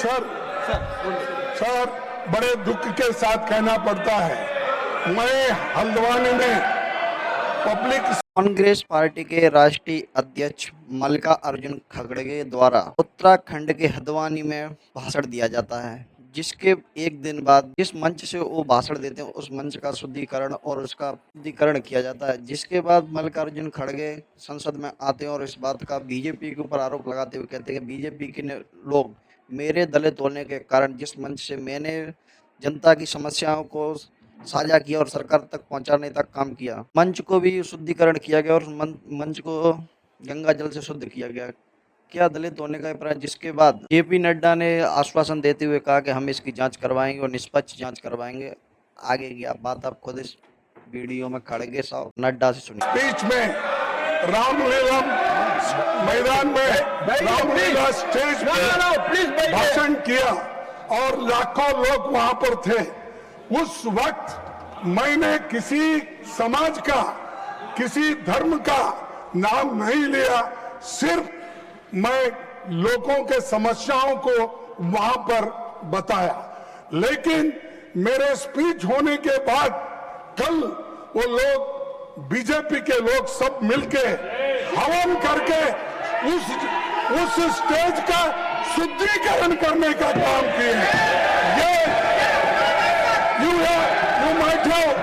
Sir sir बड़े दुख के साथ कहना पड़ता है, मैं हल्द्वानी में पब्लिक कांग्रेस पार्टी के राष्ट्रीय अध्यक्ष मल्लिकार्जुन खड़गे द्वारा उत्तराखंड के हल्द्वानी में भाषण दिया जाता है, जिसके एक दिन बाद जिस मंच से वो भाषण देते हैं उस मंच का शुद्धिकरण और उसका शुद्धिकरण किया जाता है। जिसके बाद मल्लिकार्जुन खड़गे संसद में आते हैं और इस बात का बीजेपी के ऊपर आरोप लगाते हुए कहते हैं कि बीजेपी के लोग मेरे दलित होने के कारण जिस मंच से मैंने जनता की समस्याओं को साझा किया और सरकार तक पहुंचाने तक काम किया, मंच को भी शुद्धिकरण किया गया और मंच को गंगा जल से शुद्ध किया गया। क्या दलित होने का अभिप्राय? जिसके बाद जेपी नड्डा ने आश्वासन देते हुए कहा कि हम इसकी जांच करवाएंगे और निष्पक्ष जांच करवाएंगे। आगे की बात आप खुद इस वीडियो में खड़गे साहब नड्डा से सुनिए। बीच में रामलीला मैदान में रामलीला स्टेज पर भाषण किया और लाखों लोग वहां पर थे। उस वक्त मैंने किसी समाज का, किसी धर्म का नाम नहीं लिया, सिर्फ मैं लोगों के समस्याओं को वहां पर बताया। लेकिन मेरे स्पीच होने के बाद कल वो लोग, बीजेपी के लोग सब मिलके हवन करके उस स्टेज का शुद्धिकरण करने का काम किए। ये you might have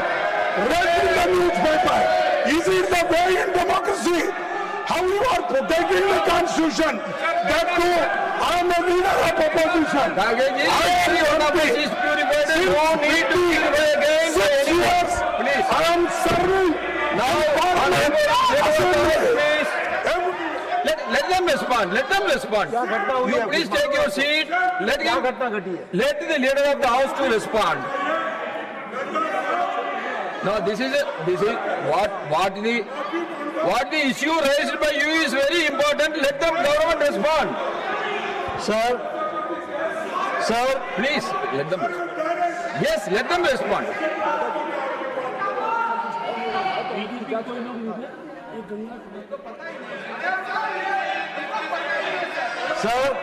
read in the newspaper. Is it the way in democracy? How you are protecting the constitution? That too, I am a leader of opposition. I am serving now. Let them respond. Let them respond. You please take your seat. Let the leader of the house to respond. No, this is what the issue raised by you is very important. Let the government respond. Sir, please let them respond. Yes, let them respond. Sir,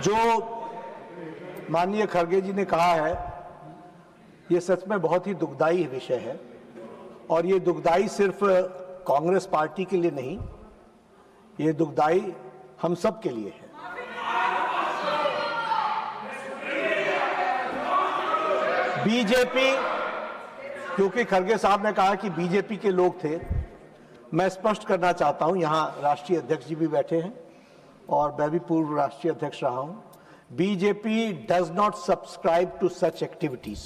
जो माननीय खड़गे जी ने कहा है ये सच में बहुत ही दुखदाई विषय है और ये दुखदाई सिर्फ कांग्रेस पार्टी के लिए नहीं, ये दुखदाई हम सब के लिए है। बीजेपी, क्योंकि खड़गे साहब ने कहा कि बीजेपी के लोग थे, मैं स्पष्ट करना चाहता हूं, यहां राष्ट्रीय अध्यक्ष जी भी बैठे हैं और मैं भी पूर्व राष्ट्रीय अध्यक्ष रहा हूं। BJP does not subscribe to such activities,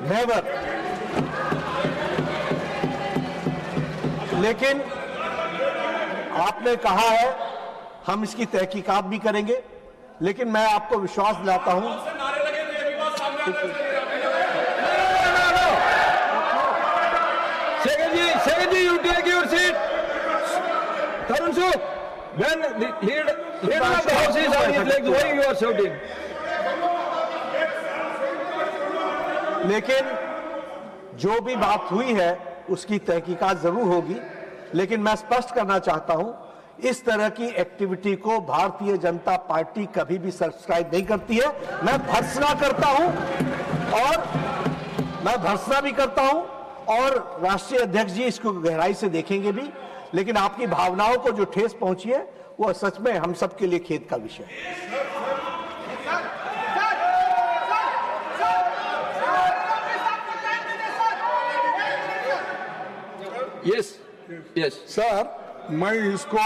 never. लेकिन आपने कहा है हम इसकी तहकीकात भी करेंगे, लेकिन मैं आपको विश्वास दिलाता हूं Second, you take your seat. Tarun Suk, when the leader of the house is on his legs, why you are shouting? लेकिन जो भी बात हुई है उसकी तहकीकात जरूर होगी, लेकिन मैं स्पष्ट करना चाहता हूं इस तरह की एक्टिविटी को भारतीय जनता पार्टी कभी भी सब्सक्राइब नहीं करती है। मैं भर्त्सना करता हूं और मैं भर्त्सना भी करता हूं और राष्ट्रीय अध्यक्ष जी इसको गहराई से देखेंगे भी, लेकिन आपकी भावनाओं को जो ठेस पहुंची है वो सच में हम सब के लिए खेद का विषय है। Yes. सर, मैं इसको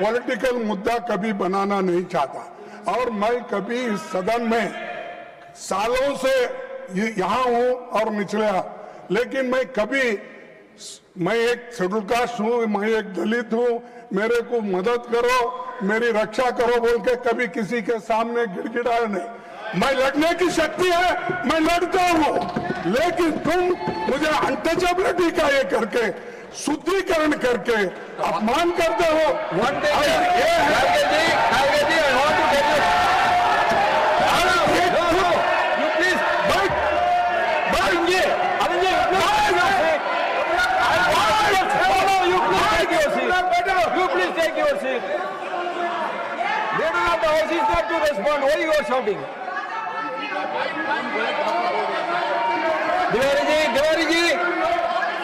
पॉलिटिकल मुद्दा कभी बनाना नहीं चाहता और मैं कभी इस सदन में सालों से यहाँ हूँ और निचला, लेकिन मैं एक शेड्यूल कास्ट हूँ, मैं एक दलित हूँ, मेरे को मदद करो, मेरी रक्षा करो बोल के कभी किसी के सामने गिड़गिड़ाया नहीं। मैं लड़ने की शक्ति है, मैं लड़ता हूँ, लेकिन तुम मुझे अनटचेबिलिटी का ये करके, शुद्धिकरण करके अपमान करते हो। You please take your seat. Leader of the house is is not to respond. Why you are shouting?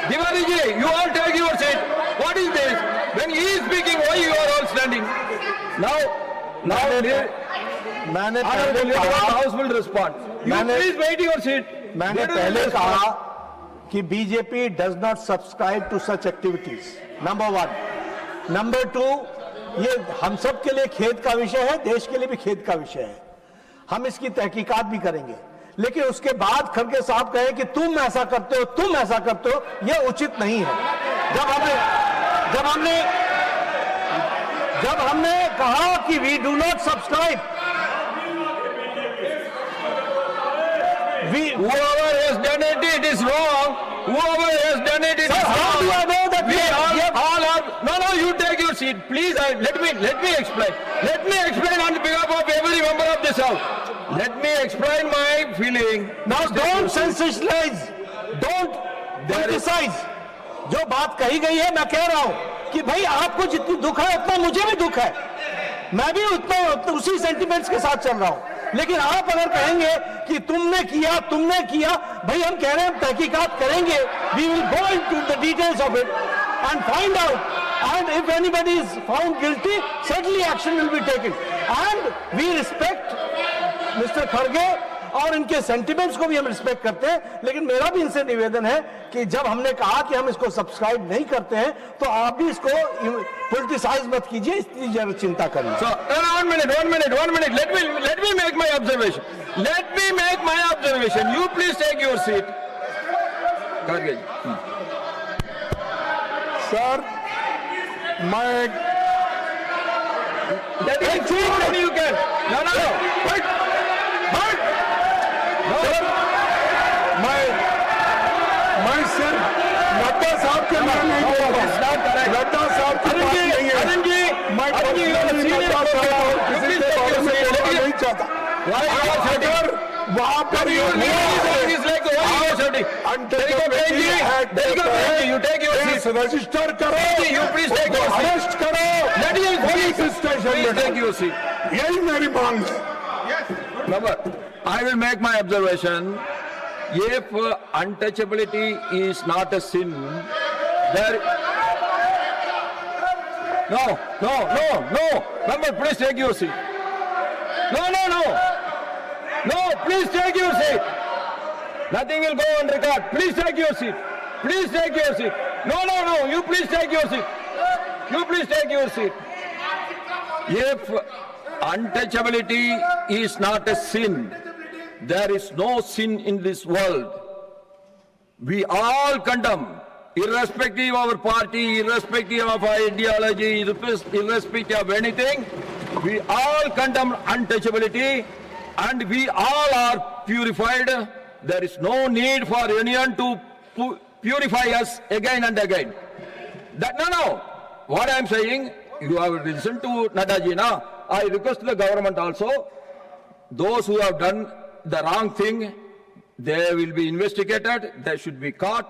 Tiwari ji, you all take your seat. What is this? When he is speaking, why you are all standing? Now, मैंने Honorable पहले Leader of the कहा House will respond. You मैंने- please wait your seat. मैंने Let us पहले respond. कहा कि BJP does not subscribe to such activities, number 1। Number 2, ये हम सब के लिए खेद का विषय है, देश के लिए भी खेद का विषय है। हम इसकी तहकीकात भी करेंगे, लेकिन उसके बाद खड़गे साहब कहे कि तुम ऐसा करते हो, तुम ऐसा करते हो, यह उचित नहीं है। जब हमने कहा कि we do not subscribe, Whoever has done it, it is wrong. Whoever has done it, it is Sir, how wrong. do I know that We we all are. No, you take your seat, please. Let me explain. Let me explain on behalf of every member of this house. Let me explain my feeling. Now don't sensationalize, don't criticize. जो बात कही गई है, मैं कह रहा हूं कि भाई आपको जितनी दुख है उतना मुझे भी दुख है, मैं भी उतना उसी सेंटिमेंट्स के साथ चल रहा हूं। लेकिन आप अगर कहेंगे कि तुमने किया, भाई हम कह रहे हैं तहकीकात करेंगे, we will go into the details of it and find out, and if anybody is found guilty, certainly action will be taken, and we respect Mr. खड़गे और इनके सेंटिमेंट्स को भी हम रिस्पेक्ट करते हैं। लेकिन मेरा भी इनसे निवेदन है कि जब हमने कहा कि हम इसको सब्सक्राइब नहीं करते हैं, तो आप भी इसको पॉलिटिसाइज मत कीजिए, इसकी जरूर चिंता करिए। So, one minute. Let me make my observation. You please take your seat. Kharge ji. Sir मैं That is true, then you can. No. Wait. Sir मैं सिर्फ नड्डा साहब के लिए नहीं बोल रहा हूं। नड्डा साहब की बात नहीं है। Arun ji, मैं Arun ji, you are personally senior Nadda साहब और किसी के बारे में बोलना नहीं चाहता। Why you are shouting? अगर वहां पर You ये need is like why you are shouting? You take your seat. Register करो, You please take your seat. Arrest करो, Let him police please station take में your seat. यही मेरी मांग है। Number, I will make my observation. If untouchability is not a sin, there. No. Number, please take your seat. No. Please take your seat. Nothing will go on record. Please take your seat. No. You please take your seat. If untouchability is not a sin, there is no sin in this world. We all condemn, irrespective of our party, irrespective of our ideology, irrespective of anything, we all condemn untouchability, and we all are purified. There is no need for anyone to purify us again and again. No. What I am saying, you have listened to Nadaji now. I request the government also, those who have done the wrong thing, they will be investigated, they should be caught.